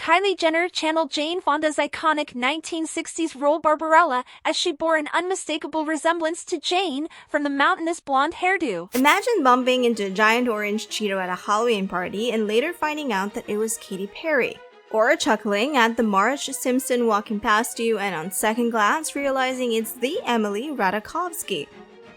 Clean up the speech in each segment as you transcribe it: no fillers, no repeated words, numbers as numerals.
Kylie Jenner channeled Jane Fonda's iconic 1960s role Barbarella as she bore an unmistakable resemblance to Jane from the mountainous blonde hairdo. Imagine bumping into a giant orange Cheeto at a Halloween party and later finding out that it was Katy Perry. Or chuckling at the Marge Simpson walking past you and on second glance realizing it's the Emily Ratajkowski.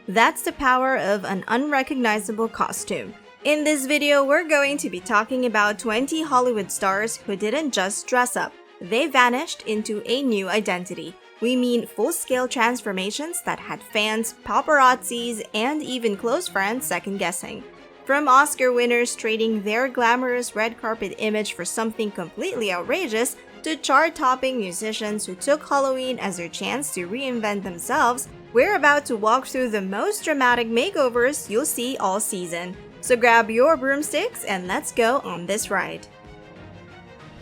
That's the power of an unrecognizable costume. In this video, we're going to be talking about 20 Hollywood stars who didn't just dress up. They vanished into a new identity. We mean full-scale transformations that had fans, paparazzis, and even close friends second-guessing. From Oscar winners trading their glamorous red carpet image for something completely outrageous, to chart-topping musicians who took Halloween as their chance to reinvent themselves, we're about to walk through the most dramatic makeovers you'll see all season. So grab your broomsticks and let's go on this ride.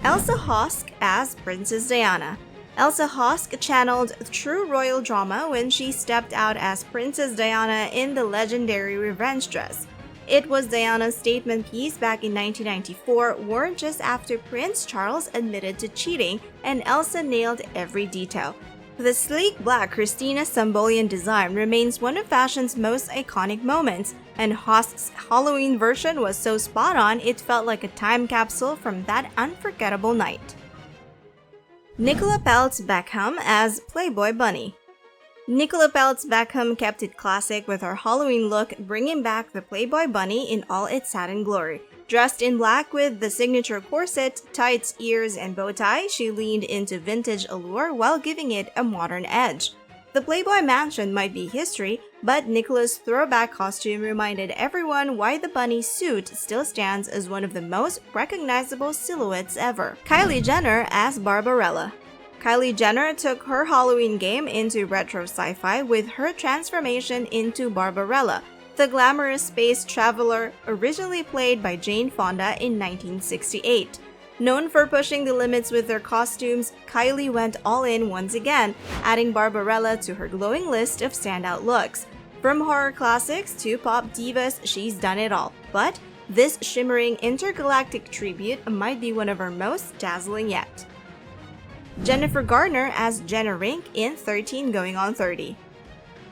Elsa Hosk as Princess Diana. Elsa Hosk channeled true royal drama when she stepped out as Princess Diana in the legendary revenge dress. It was Diana's statement piece back in 1994, worn just after Prince Charles admitted to cheating, and Elsa nailed every detail. The sleek black Christina Sambolian design remains one of fashion's most iconic moments, and Hosk's Halloween version was so spot on it felt like a time capsule from that unforgettable night. Nicola Peltz Beckham as Playboy Bunny. Nicola Peltz Beckham kept it classic with her Halloween look, bringing back the Playboy Bunny in all its satin glory. Dressed in black with the signature corset, tights, ears, and bow tie, she leaned into vintage allure while giving it a modern edge. The Playboy Mansion might be history, but Nicola's throwback costume reminded everyone why the bunny suit still stands as one of the most recognizable silhouettes ever. Kylie Jenner as Barbarella. Kylie Jenner took her Halloween game into retro sci-fi with her transformation into Barbarella, the glamorous space traveler originally played by Jane Fonda in 1968. Known for pushing the limits with their costumes, Kylie went all in once again, adding Barbarella to her glowing list of standout looks. From horror classics to pop divas, she's done it all. But this shimmering intergalactic tribute might be one of her most dazzling yet. Jennifer Garner as Jenna Rink in 13 Going on 30.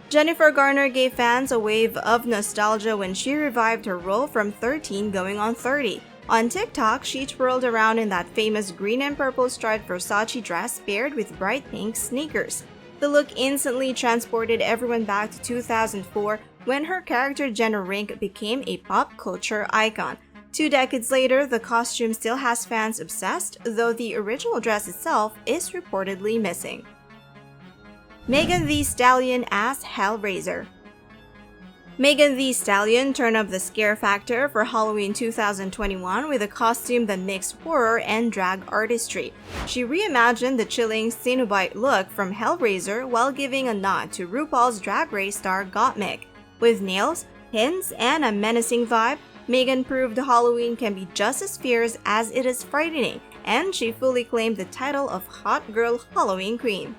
Jennifer Garner gave fans a wave of nostalgia when she revived her role from 13 Going on 30. On TikTok, she twirled around in that famous green and purple striped Versace dress paired with bright pink sneakers. The look instantly transported everyone back to 2004 when her character Jenna Rink became a pop culture icon. 2 decades later, the costume still has fans obsessed, though the original dress itself is reportedly missing. Megan Thee Stallion as Hellraiser. Megan Thee Stallion turned up the scare factor for Halloween 2021 with a costume that mixed horror and drag artistry. She reimagined the chilling Cenobite look from Hellraiser while giving a nod to RuPaul's Drag Race star Gottmik. With nails, pins, and a menacing vibe, Megan proved Halloween can be just as fierce as it is frightening, and she fully claimed the title of Hot Girl Halloween Queen.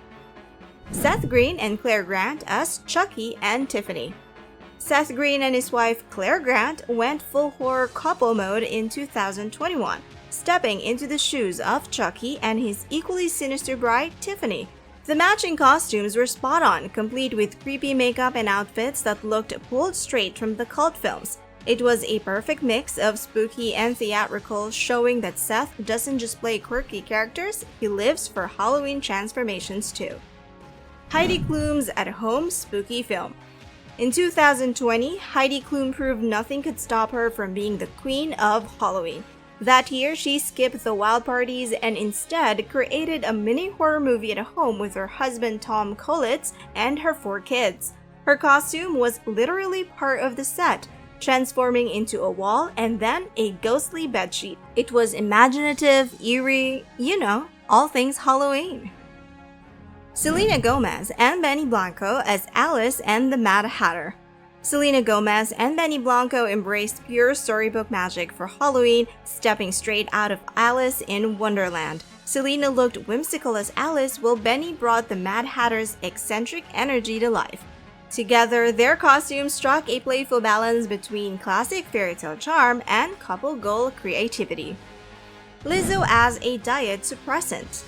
Seth Green and Claire Grant as Chucky and Tiffany. Seth Green and his wife Claire Grant went full horror couple mode in 2021, stepping into the shoes of Chucky and his equally sinister bride Tiffany. The matching costumes were spot on, complete with creepy makeup and outfits that looked pulled straight from the cult films. It was a perfect mix of spooky and theatrical, showing that Seth doesn't just play quirky characters, he lives for Halloween transformations too. Heidi Klum's at-home spooky film. In 2020, Heidi Klum proved nothing could stop her from being the queen of Halloween. That year, she skipped the wild parties and instead created a mini horror movie at home with her husband Tom Collitz and her 4 kids. Her costume was literally part of the set, transforming into a wall and then a ghostly bedsheet. It was imaginative, eerie, all things Halloween. Selena Gomez and Benny Blanco as Alice and the Mad Hatter. Selena Gomez and Benny Blanco embraced pure storybook magic for Halloween, stepping straight out of Alice in Wonderland. Selena looked whimsical as Alice, while Benny brought the Mad Hatter's eccentric energy to life. Together, their costumes struck a playful balance between classic fairy tale charm and couple goal creativity. Lizzo as a diet suppressant.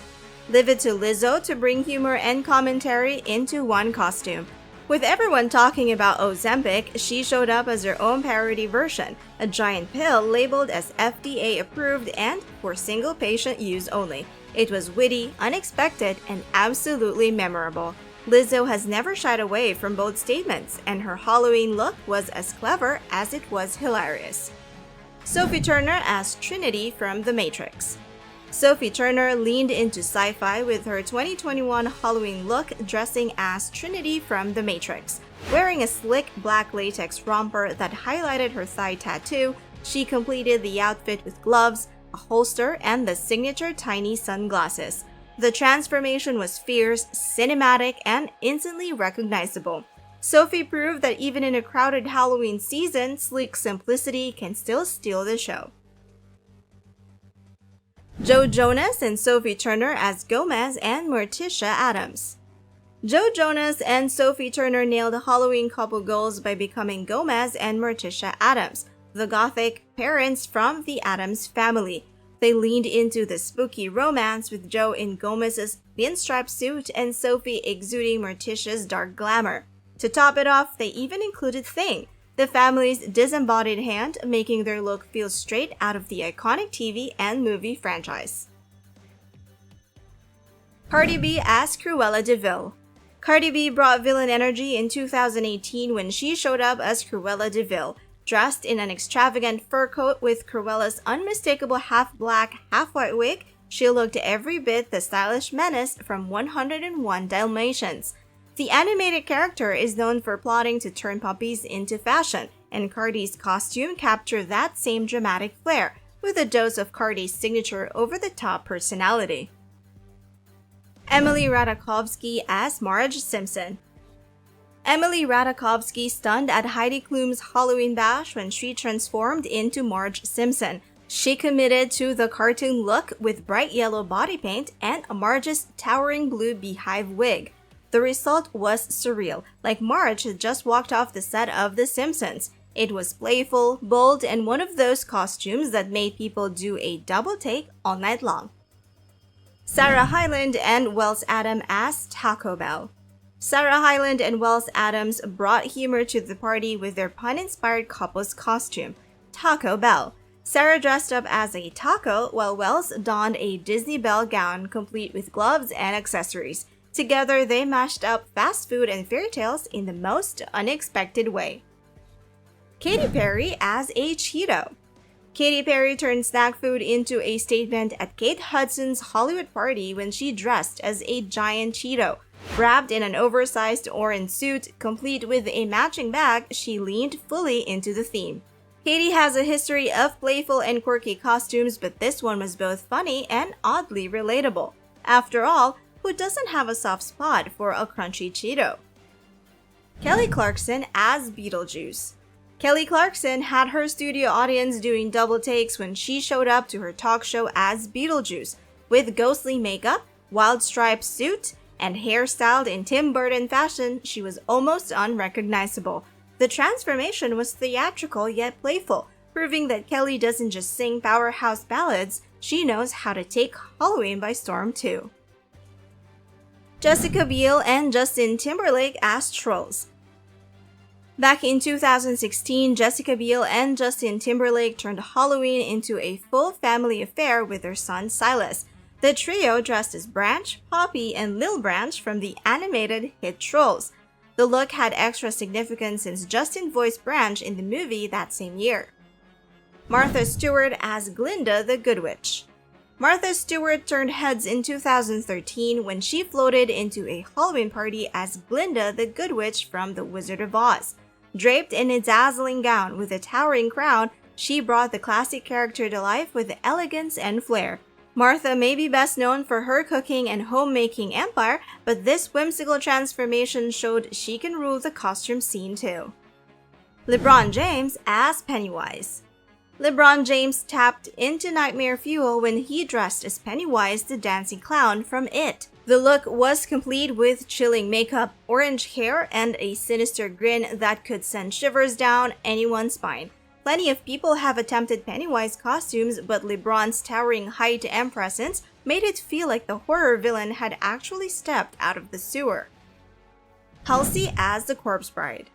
Leave it to Lizzo to bring humor and commentary into one costume. With everyone talking about Ozempic, she showed up as her own parody version, a giant pill labeled as FDA approved and for single patient use only. It was witty, unexpected, and absolutely memorable. Lizzo has never shied away from bold statements, and her Halloween look was as clever as it was hilarious. Sophie Turner as Trinity from The Matrix. Sophie Turner leaned into sci-fi with her 2021 Halloween look, dressing as Trinity from The Matrix. Wearing a slick black latex romper that highlighted her thigh tattoo, she completed the outfit with gloves, a holster, and the signature tiny sunglasses. The transformation was fierce, cinematic, and instantly recognizable. Sophie proved that even in a crowded Halloween season, sleek simplicity can still steal the show. Joe Jonas and Sophie Turner as Gomez and Morticia Addams. Joe Jonas and Sophie Turner nailed the Halloween couple goals by becoming Gomez and Morticia Addams, the gothic parents from the Addams family. They leaned into the spooky romance with Joe in Gomez's pinstripe suit and Sophie exuding Morticia's dark glamour. To top it off, they even included Thing, the family's disembodied hand, making their look feel straight out of the iconic TV and movie franchise. Cardi B as Cruella de Vil. Cardi B brought villain energy in 2018 when she showed up as Cruella de Vil, dressed in an extravagant fur coat with Cruella's unmistakable half-black, half-white wig. She looked every bit the stylish menace from 101 Dalmatians. The animated character is known for plotting to turn puppies into fashion, and Cardi's costume captured that same dramatic flair, with a dose of Cardi's signature over-the-top personality. Emily Ratajkowski as Marge Simpson. Emily Ratajkowski stunned at Heidi Klum's Halloween bash when she transformed into Marge Simpson. She committed to the cartoon look with bright yellow body paint and Marge's towering blue beehive wig. The result was surreal, like Marge had just walked off the set of The Simpsons. It was playful, bold, and one of those costumes that made people do a double take all night long. Sarah Hyland and Wells Adam as Taco Bell. Sarah Hyland and Wells Adams brought humor to the party with their pun-inspired couple's costume, Taco Bell. Sarah dressed up as a taco, while Wells donned a Disney Belle gown complete with gloves and accessories. Together, they mashed up fast food and fairy tales in the most unexpected way. Katy Perry as a Cheeto. Katy Perry turned snack food into a statement at Kate Hudson's Hollywood party when she dressed as a giant Cheeto. Wrapped in an oversized orange suit, complete with a matching bag, she leaned fully into the theme. Katy has a history of playful and quirky costumes, but this one was both funny and oddly relatable. After all, who doesn't have a soft spot for a crunchy Cheeto? Kelly Clarkson as Beetlejuice. Kelly Clarkson had her studio audience doing double takes when she showed up to her talk show as Beetlejuice, with ghostly makeup, wild striped suit, and hair styled in Tim Burton fashion. She was almost unrecognizable. The transformation was theatrical yet playful, proving that Kelly doesn't just sing powerhouse ballads, she knows how to take Halloween by storm too. Jessica Biel and Justin Timberlake as Trolls. Back in 2016, Jessica Biel and Justin Timberlake turned Halloween into a full family affair with their son Silas. The trio dressed as Branch, Poppy, and Lil Branch from the animated hit Trolls. The look had extra significance since Justin voiced Branch in the movie that same year. Martha Stewart as Glinda the Good Witch. Martha Stewart turned heads in 2013 when she floated into a Halloween party as Glinda the Good Witch from The Wizard of Oz. Draped in a dazzling gown with a towering crown, she brought the classic character to life with elegance and flair. Martha may be best known for her cooking and homemaking empire, but this whimsical transformation showed she can rule the costume scene too. LeBron James as Pennywise. LeBron James tapped into nightmare fuel when he dressed as Pennywise the dancing clown from It. The look was complete with chilling makeup, orange hair, and a sinister grin that could send shivers down anyone's spine. Plenty of people have attempted Pennywise costumes, but LeBron's towering height and presence made it feel like the horror villain had actually stepped out of the sewer. Halsey as the Corpse Bride.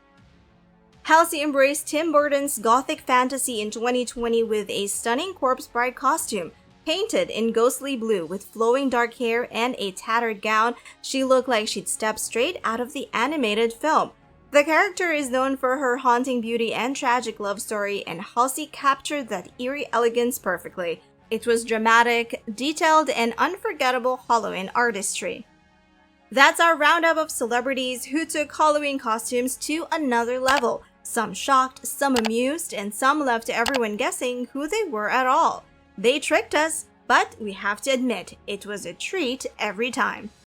Halsey embraced Tim Burton's gothic fantasy in 2020 with a stunning Corpse Bride costume. Painted in ghostly blue with flowing dark hair and a tattered gown, she looked like she'd stepped straight out of the animated film. The character is known for her haunting beauty and tragic love story, and Halsey captured that eerie elegance perfectly. It was dramatic, detailed, and unforgettable Halloween artistry. That's our roundup of celebrities who took Halloween costumes to another level. Some shocked, some amused, and some left everyone guessing who they were at all. They tricked us, but we have to admit, it was a treat every time.